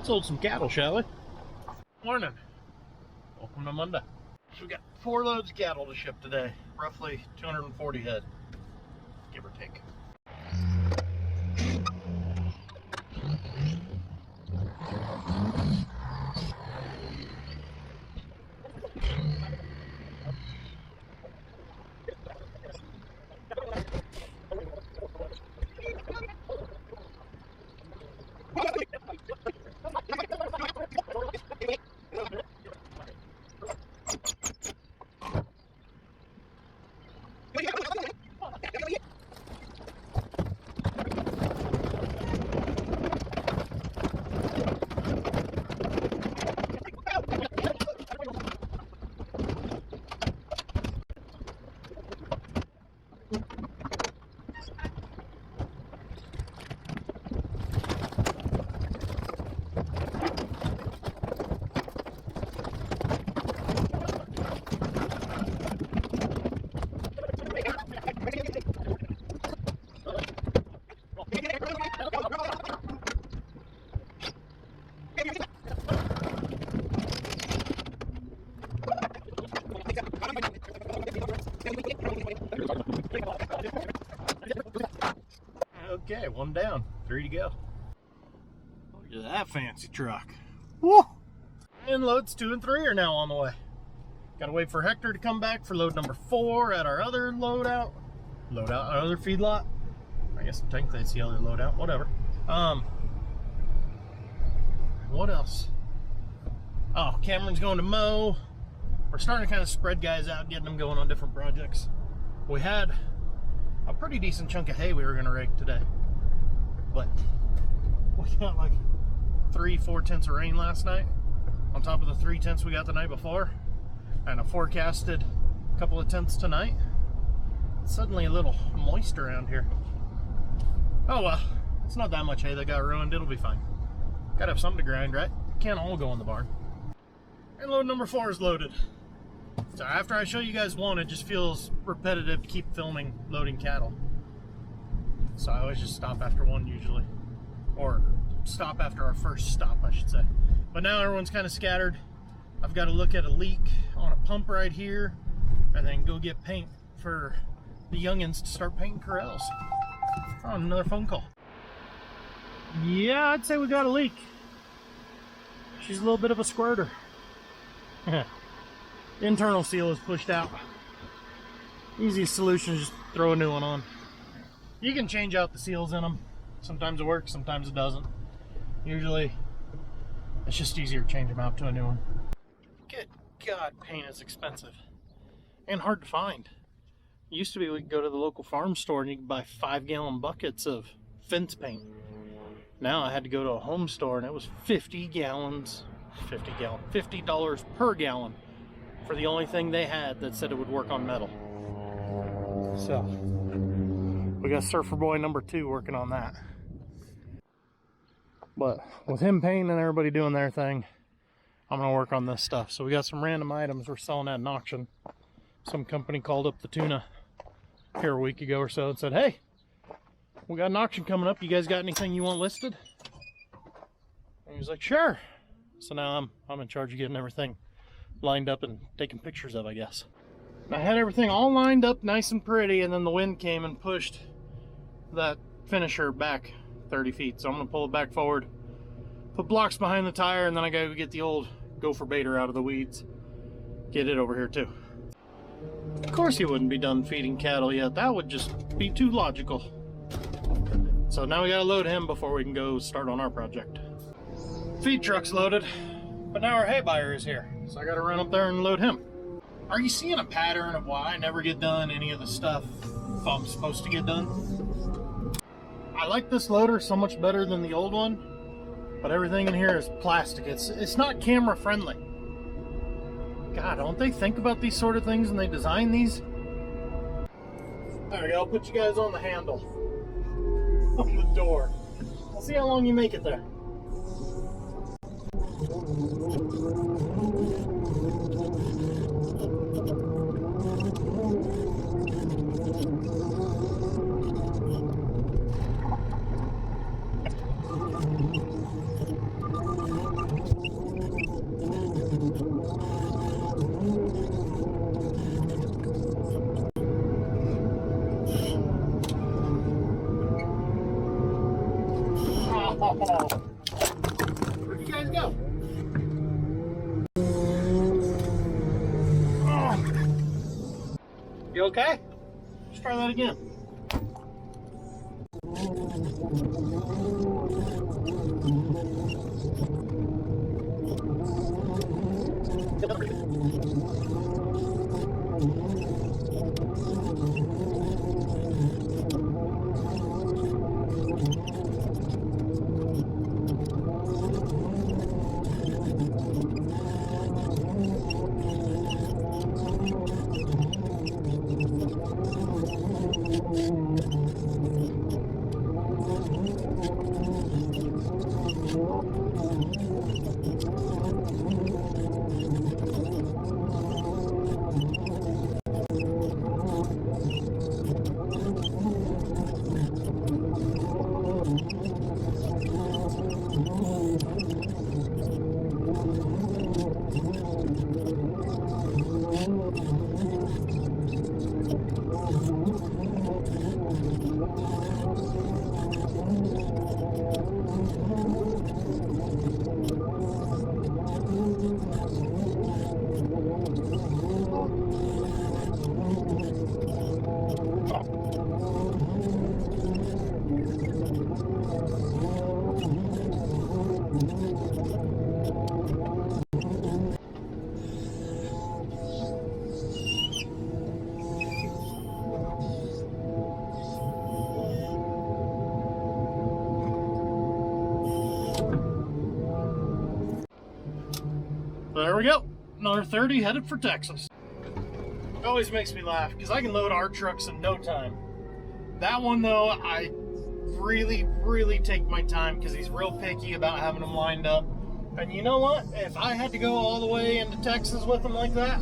Sold some cattle, shall we? Morning. Welcome to Monday. So we got 4 loads of cattle to ship today. Roughly 240 head, give or take. Okay, 1 down, 3 to go. Look at that fancy truck. Woo! And loads 2 and 3 are now on the way. Gotta wait for Hector to come back for load number 4 at our other loadout. Our other feedlot. I guess technically it's the other loadout, whatever. What else? Oh, Cameron's going to mow. We're starting to kind of spread guys out, getting them going on different projects. We had a pretty decent chunk of hay we were going to rake today, but we got like 3-4 tenths of rain last night on top of the 3 tenths we got the night before, and a forecasted couple of tenths tonight. It's suddenly a little moist around here. Oh well, it's not that much hay that got ruined. It'll be fine. Gotta have something to grind, right? Can't all go in the barn. And load number 4 is loaded. So after I show you guys one, it just feels repetitive to keep filming loading cattle. So I always just stop after one usually. Or stop after our first stop, I should say. But now everyone's kind of scattered. I've got to look at a leak on a pump right here and then go get paint for the youngins to start painting corrals. Oh, another phone call. Yeah, I'd say we got a leak. She's a little bit of a squirter. Internal seal is pushed out. Easiest solution is just throw a new one on. You can change out the seals in them. Sometimes it works, sometimes it doesn't. Usually it's just easier to change them out to a new one. Good God, paint is expensive and hard to find. It used to be we could go to the local farm store and you could buy 5-gallon buckets of fence paint. Now I had to go to a home store and it was $50 per gallon for the only thing they had that said it would work on metal. So we got Surfer Boy number 2 working on that. But with him painting and everybody doing their thing, I'm gonna work on this stuff. So we got some random items we're selling at an auction. Some company called up the tuna here a week ago or so and said, hey, we got an auction coming up. You guys got anything you want listed? And he was like, sure. So now I'm in charge of getting everything lined up and taking pictures of, I guess. I had everything all lined up nice and pretty, and then the wind came and pushed that finisher back 30 feet. So I'm gonna pull it back forward, put blocks behind the tire, and then I gotta go get the old gopher baiter out of the weeds. Get it over here too. Of course he wouldn't be done feeding cattle yet. That would just be too logical. So now we gotta load him before we can go start on our project. Feed truck's loaded, but now our hay buyer is here. So I gotta run up there and load him. Are you seeing a pattern of why I never get done any of the stuff if I'm supposed to get done? I like this loader so much better than the old one, but everything in here is plastic. It's not camera friendly. God, don't they think about these sort of things when they design these? There we go, I'll put you guys on the handle. On the door. We'll see how long you make it there. Where'd you guys go? Oh. You okay? Let's try that again. There we go. Another 30 headed for Texas. It always makes me laugh because I can load our trucks in no time. That one though, I really take my time because he's real picky about having them lined up. And you know what? If I had to go all the way into Texas with them like that,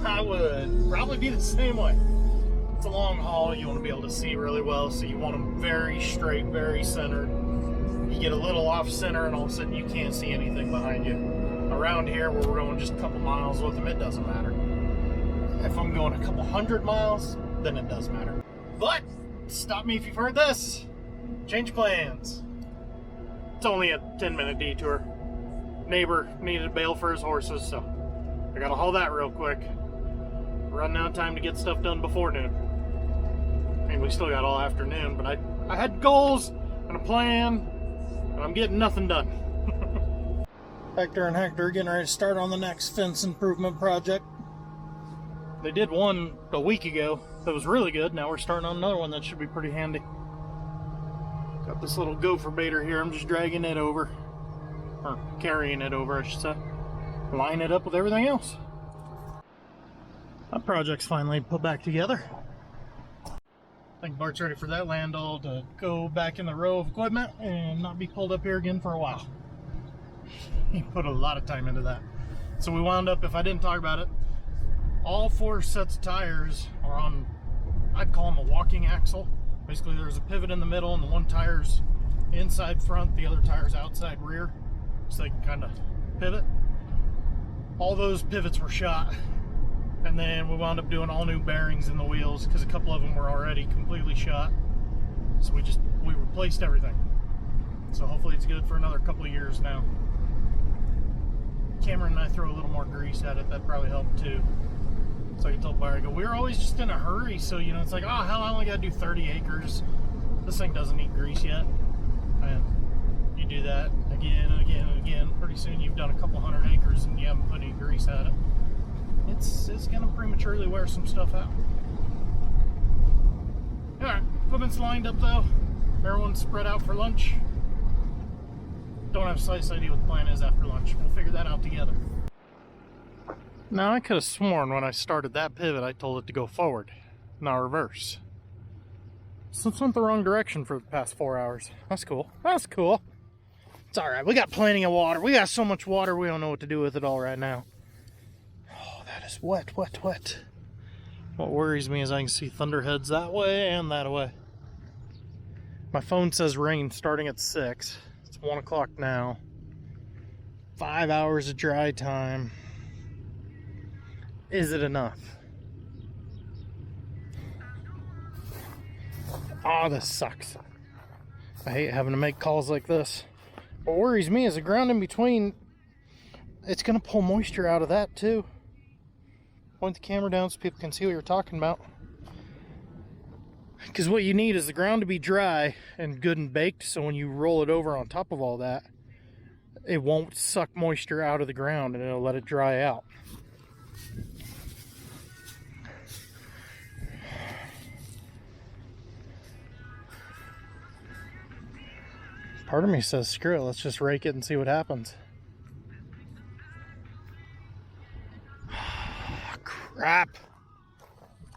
I would probably be the same way. It's a long haul. You want to be able to see really well, so you want them very straight, very centered. You get a little off center and all of a sudden you can't see anything behind you. Around here where we're going just a couple miles with them, it doesn't matter. If I'm going a couple 100 miles, then it does matter. But stop me if you've heard this. Change plans. It's only a 10-minute detour. Neighbor needed a bail for his horses, so I gotta haul that real quick. Running out of time to get stuff done before noon. I mean, we still got all afternoon, but I had goals and a plan, and I'm getting nothing done. Hector and Hector getting ready to start on the next fence improvement project. They did one a week ago that was really good. Now we're starting on another one that should be pretty handy. Got this little gopher baiter here. I'm just dragging it over, or carrying it over, I should say. Line it up with everything else. That project's finally put back together. I think Bart's ready for that landall to go back in the row of equipment and not be pulled up here again for a while. He put a lot of time into that. So we wound up, if I didn't talk about it, all 4 sets of tires are on, I'd call them a walking axle. Basically there's a pivot in the middle and the one tire's inside front, the other tire's outside rear, so they can kind of pivot. All those pivots were shot. And then we wound up doing all new bearings in the wheels because a couple of them were already completely shot. So we replaced everything. So hopefully it's good for another couple of years now. Cameron and I throw a little more grease at it, that probably helped too. So I told Barry, I go, we're always just in a hurry, so you know, it's like, oh hell, I only gotta do 30 acres. This thing doesn't need grease yet. And you do that again and again and again, pretty soon you've done a couple 100 acres and you haven't put any grease at it. It's gonna prematurely wear some stuff out. Alright, equipment's lined up though. Everyone's spread out for lunch. Don't have a slice idea what the plan is after lunch. We'll figure that out together. Now I could have sworn when I started that pivot I told it to go forward, not reverse. So it's went the wrong direction for the past 4 hours. That's cool. That's cool. It's alright, we got plenty of water. We got so much water we don't know what to do with it all right now. Oh, that is wet. What worries me is I can see thunderheads that way and that way. My phone says rain starting at 6. It's 1 o'clock now. 5 hours of dry time. Is it enough? Oh, this sucks. I hate having to make calls like this. What worries me is the ground in between, it's going to pull moisture out of that too. Point the camera down so people can see what you're talking about. Because what you need is the ground to be dry and good and baked, so when you roll it over on top of all that, it won't suck moisture out of the ground and it'll let it dry out. Part of me says, screw it, let's just rake it and see what happens. Crap.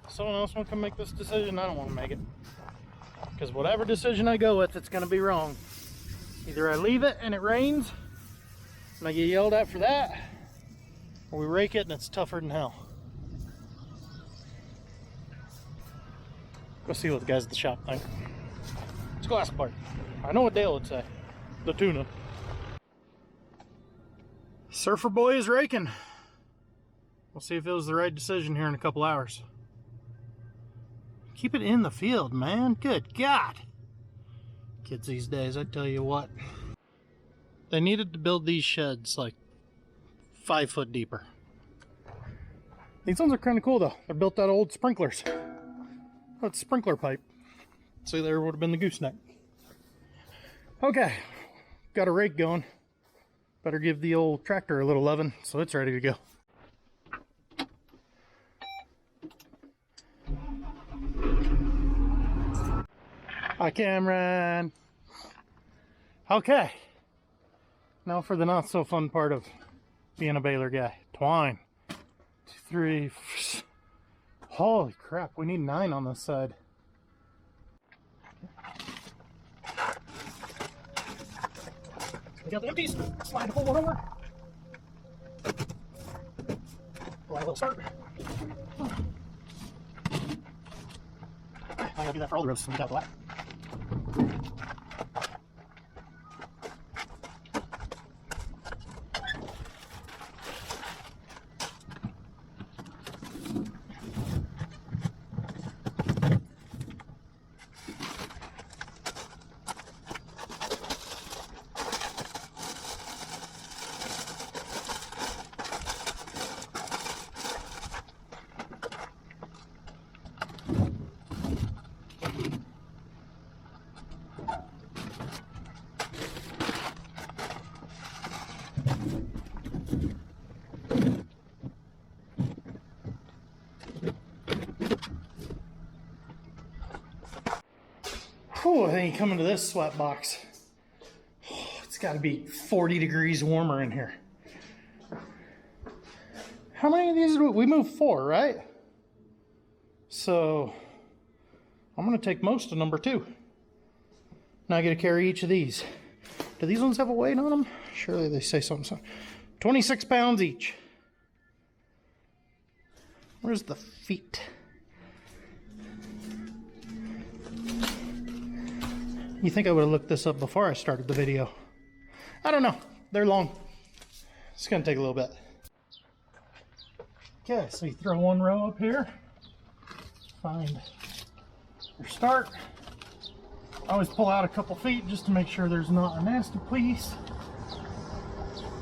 Someone else want to come make this decision? I don't want to make it. Because whatever decision I go with, it's going to be wrong. Either I leave it and it rains, and I get yelled at for that, or we rake it and it's tougher than hell. Go see what the guys at the shop think. Let's go ask Bart. I know what Dale would say. The tuna. Surfer boy is raking. We'll see if it was the right decision here in a couple hours. Keep it in the field, man. Good God. Kids these days, I tell you what. They needed to build these sheds like 5 foot deeper. These ones are kind of cool though. They're built out of old sprinklers. That's sprinkler pipe. See, there would have been the gooseneck. Okay, got a rake going. Better give the old tractor a little loving so it's ready to go. Hi, Cameron. Okay, now for the not so fun part of being a baler guy. Twine. 2, 3. Holy crap, we need 9 on this side. We got the empties. Slide the whole one over. Well, I will start. I'm gonna do that for all the rows so we got the lap. Whew, I think you come into this sweat box. Oh, it's got to be 40 degrees warmer in here. How many of these did we moved 4, right? So I'm going to take most of number 2. Now I get to carry each of these. Do these ones have a weight on them? Surely they say something. 26 pounds each. Where's the feet? You think I would have looked this up before I started the video. I don't know. They're long. It's going to take a little bit. Okay, so you throw one row up here. Find your start. I always pull out a couple feet just to make sure there's not a nasty piece.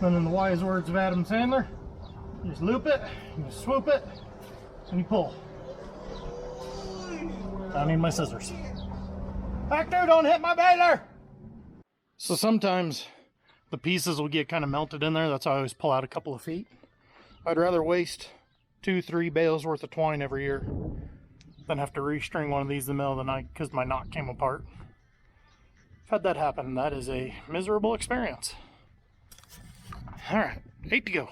Then in the wise words of Adam Sandler, you just loop it, you just swoop it, and you pull. I need my scissors. Hector, don't hit my baler! So sometimes the pieces will get kind of melted in there. That's why I always pull out a couple of feet. I'd rather waste 2-3 bales worth of twine every year than have to restring one of these in the middle of the night because my knot came apart. I've had that happen. That is a miserable experience. All right, 8 to go.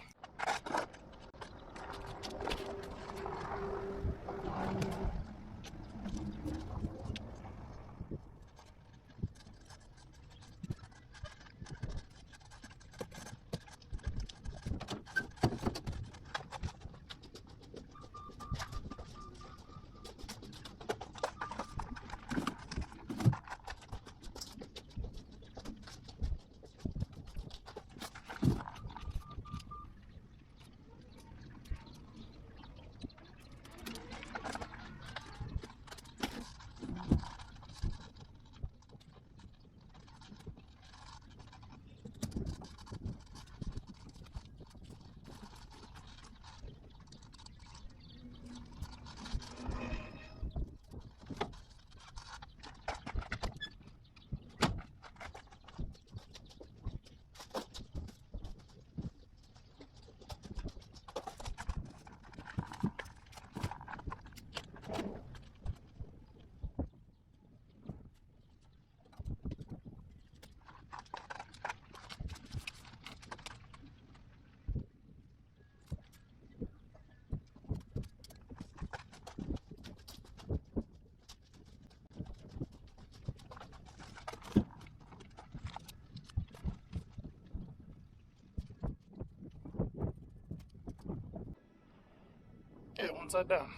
Okay, one side down,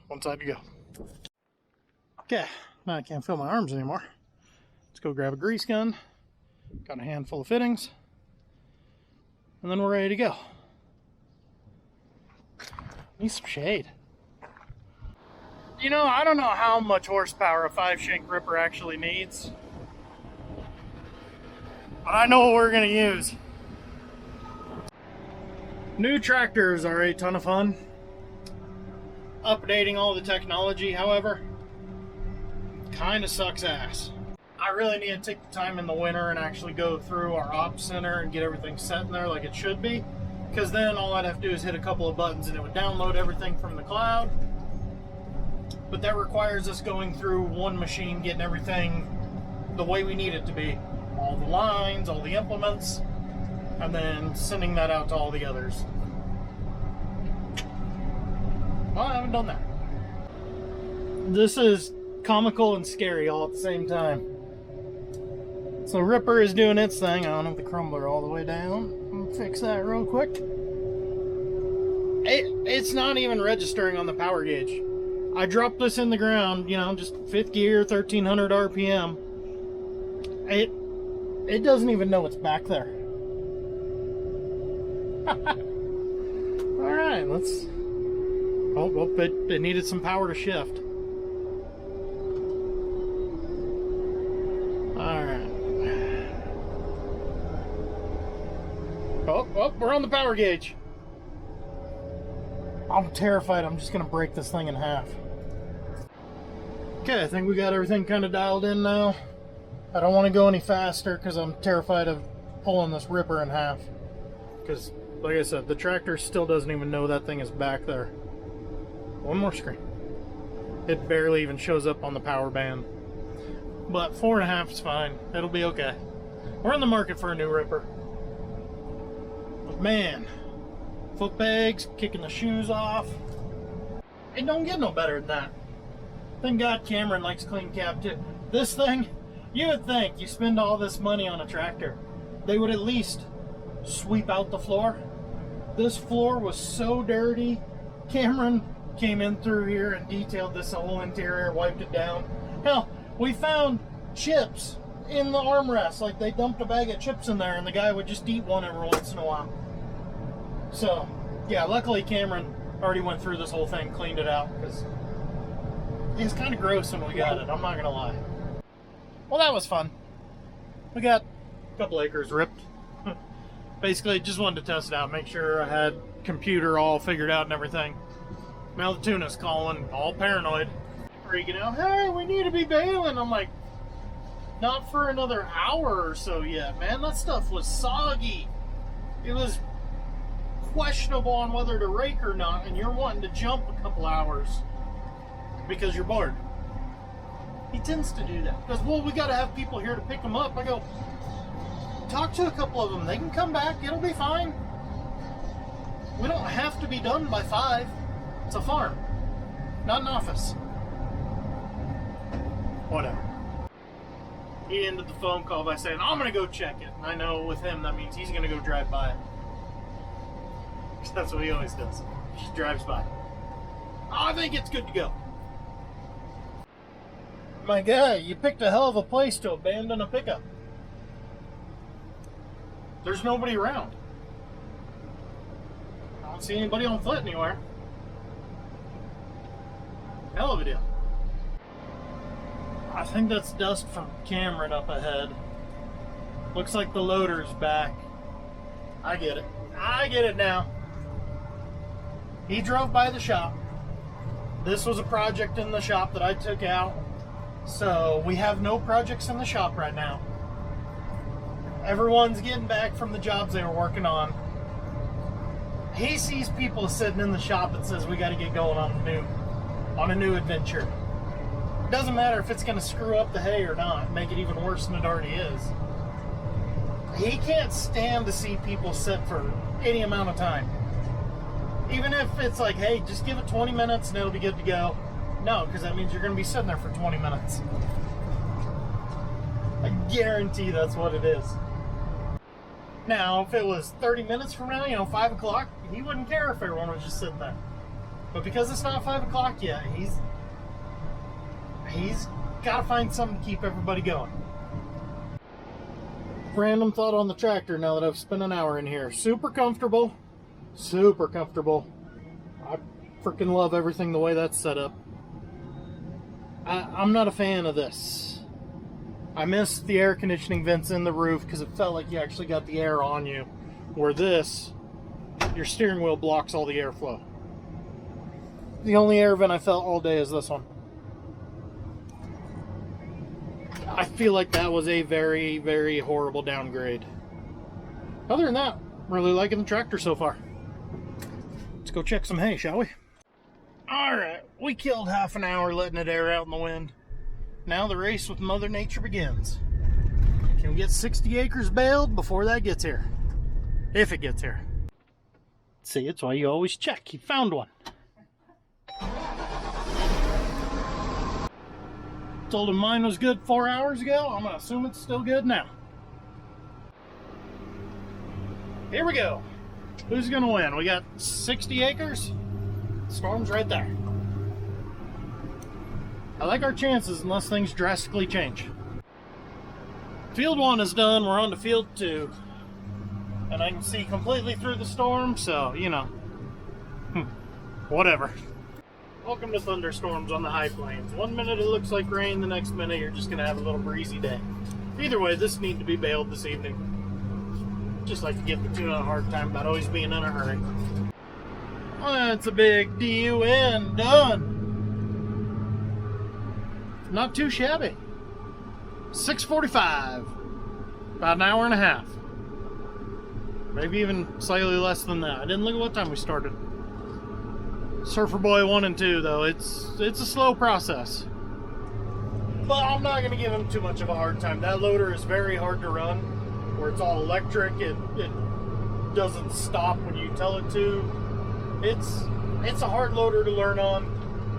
one side to go. Okay, now I can't feel my arms anymore. Let's go grab a grease gun. Got a handful of fittings. And then we're ready to go. Need some shade. You know, I don't know how much horsepower a 5-shank ripper actually needs. But I know what we're going to use. New tractors are a ton of fun. Updating all the technology, however, kind of sucks ass. I really need to take the time in the winter and actually go through our ops center and get everything set in there like it should be. Because then all I'd have to do is hit a couple of buttons and it would download everything from the cloud. But that requires us going through one machine, getting everything the way we need it to be. All the lines, all the implements, and then sending that out to all the others. Well, I haven't done that. This is comical and scary all at the same time. So Ripper is doing its thing. I don't have the crumbler all the way down. I'm gonna fix that real quick. It's not even registering on the power gauge. I dropped this in the ground, you know, just 5th gear, 1300 RPM. It doesn't even know it's back there. Alright, let's... Oh, it needed some power to shift. Alright. Oh, we're on the power gauge. I'm terrified I'm just going to break this thing in half. Okay, I think we got everything kind of dialed in now. I don't want to go any faster because I'm terrified of pulling this ripper in half. Because, like I said, the tractor still doesn't even know that thing is back there. One more screen. It barely even shows up on the power band. But 4.5 is fine. It'll be okay. We're in the market for a new ripper. But man, foot pegs, kicking the shoes off. It don't get no better than that. Thank God Cameron likes clean cab too. This thing, you would think you spend all this money on a tractor, they would at least sweep out the floor. This floor was so dirty. Cameron came in through here and detailed this whole interior, wiped it down. Hell, we found chips in the armrest, like they dumped a bag of chips in there and the guy would just eat one every once in a while. So, yeah, luckily Cameron already went through this whole thing, cleaned it out, because it was kind of gross when we got it, I'm not gonna lie. Well, that was fun. We got a couple acres ripped. Basically, just wanted to test it out, make sure I had computer all figured out and everything. Now the tuna's calling, all paranoid, freaking out. Hey, we need to be baling. I'm like, not for another hour or so yet, man. That stuff was soggy. It was questionable on whether to rake or not, and you're wanting to jump a couple hours because you're bored. He tends to do that. Because, well, we got to have people here to pick them up. I go, talk to a couple of them. They can come back. It'll be fine. We don't have to be done by 5. It's a farm, not an office. Whatever. He ended the phone call by saying, I'm going to go check it. And I know with him, that means he's going to go drive by it. That's what he always does. He just drives by. I think it's good to go. My guy, you picked a hell of a place to abandon a pickup. There's nobody around. I don't see anybody on foot anywhere. Hell of a deal. I think that's dust from Cameron up ahead. Looks like the loader's back. I get it. I get it now. He drove by the shop. This was a project in the shop that I took out. So we have no projects in the shop right now. Everyone's getting back from the jobs they were working on. He sees people sitting in the shop and says we got to get going on a new adventure. Doesn't matter if it's going to screw up the hay or not, make it even worse than it already is. He can't stand to see people sit for any amount of time. Even if it's like, hey, just give it 20 minutes and it'll be good to go. No, because that means you're going to be sitting there for 20 minutes. I guarantee that's what it is. Now, if it was 30 minutes from now, 5 o'clock, he wouldn't care if everyone was just sitting there. But because it's not 5 o'clock yet, he's got to find something to keep everybody going. Random thought on the tractor now that I've spent an hour in here. Super comfortable. Super comfortable. I freaking love everything the way that's set up. I'm not a fan of this. I miss the air conditioning vents in the roof because it felt like you actually got the air on you. Where this, your steering wheel blocks all the airflow. The only air vent I felt all day is this one. I feel like that was a very, very horrible downgrade. Other than that, really liking the tractor so far. Let's go check some hay, shall we? Alright, we killed half an hour letting it air out in the wind. Now the race with Mother Nature begins. Can we get 60 acres baled before that gets here? If it gets here. See, it's why you always check. You found one. Told him mine was good 4 hours ago. I'm going to assume it's still good now. Here we go. Who's going to win? We got 60 acres. Storm's right there. I like our chances unless things drastically change. Field 1 is done. We're on to field 2. And I can see completely through the storm, so, you know. Whatever. Welcome to thunderstorms on the high plains. 1 minute it looks like rain, the next minute you're just going to have a little breezy day. Either way, this needs to be baled this evening. Just like to give the tuna a hard time about always being in a hurry. Well, that's a big DUN. Done. Not too shabby. 6:45. About an hour and a half. Maybe even slightly less than that. I didn't look at what time we started. Surfer Boy 1 and 2, though, it's a slow process. But I'm not going to give him too much of a hard time. That loader is very hard to run. Where it's all electric, it doesn't stop when you tell it to. It's a hard loader to learn on,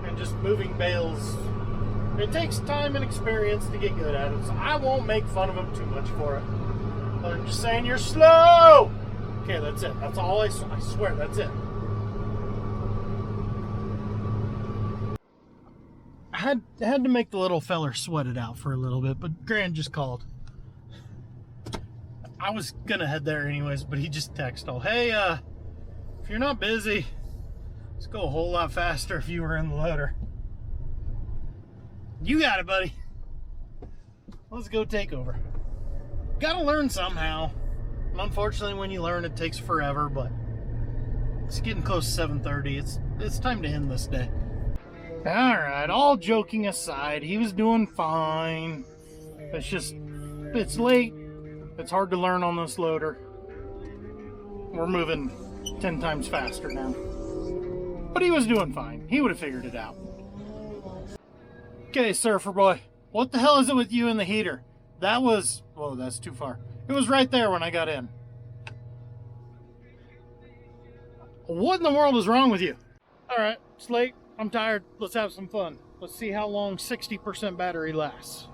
and just moving bales, it takes time and experience to get good at it. So I won't make fun of him too much for it. But I'm just saying, you're slow! Okay, that's it. That's all I swear, that's it. I had to make the little feller sweat it out for a little bit, but Grant just called. I was gonna head there anyways, but he just texted, hey, if you're not busy, let's go a whole lot faster if you were in the loader. You got it, buddy. Let's go take over. Gotta learn somehow. And unfortunately, when you learn, it takes forever, but it's getting close to 7:30. It's time to end this day. Alright, all joking aside, he was doing fine. It's late. It's hard to learn on this loader. We're moving 10 times faster now. But he was doing fine. He would have figured it out. Okay, Surfer Boy. What the hell is it with you and the heater? That was... Whoa, that's too far. It was right there when I got in. What in the world is wrong with you? Alright, it's late. I'm tired. Let's have some fun. Let's see how long 60% battery lasts.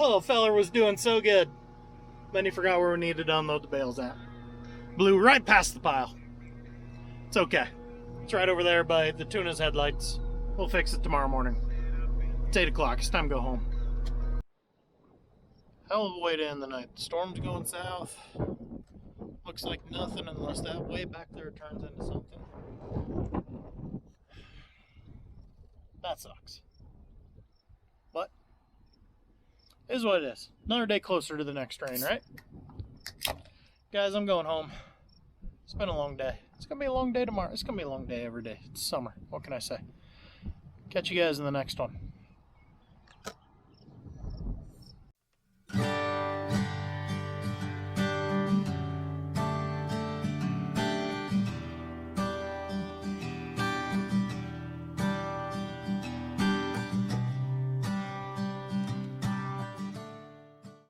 little feller was doing so good. Then he forgot where we needed to unload the bales at. Blew right past the pile. It's okay. It's right over there by the tuna's headlights. We'll fix it tomorrow morning. It's 8 o'clock. It's time to go home. Hell of a way to end the night. The storm's going south. Looks like nothing unless that way back there turns into something. That sucks. But it is what it is. Another day closer to the next train, right? Guys, I'm going home. It's been a long day. It's going to be a long day tomorrow. It's going to be a long day every day. It's summer. What can I say? Catch you guys in the next one.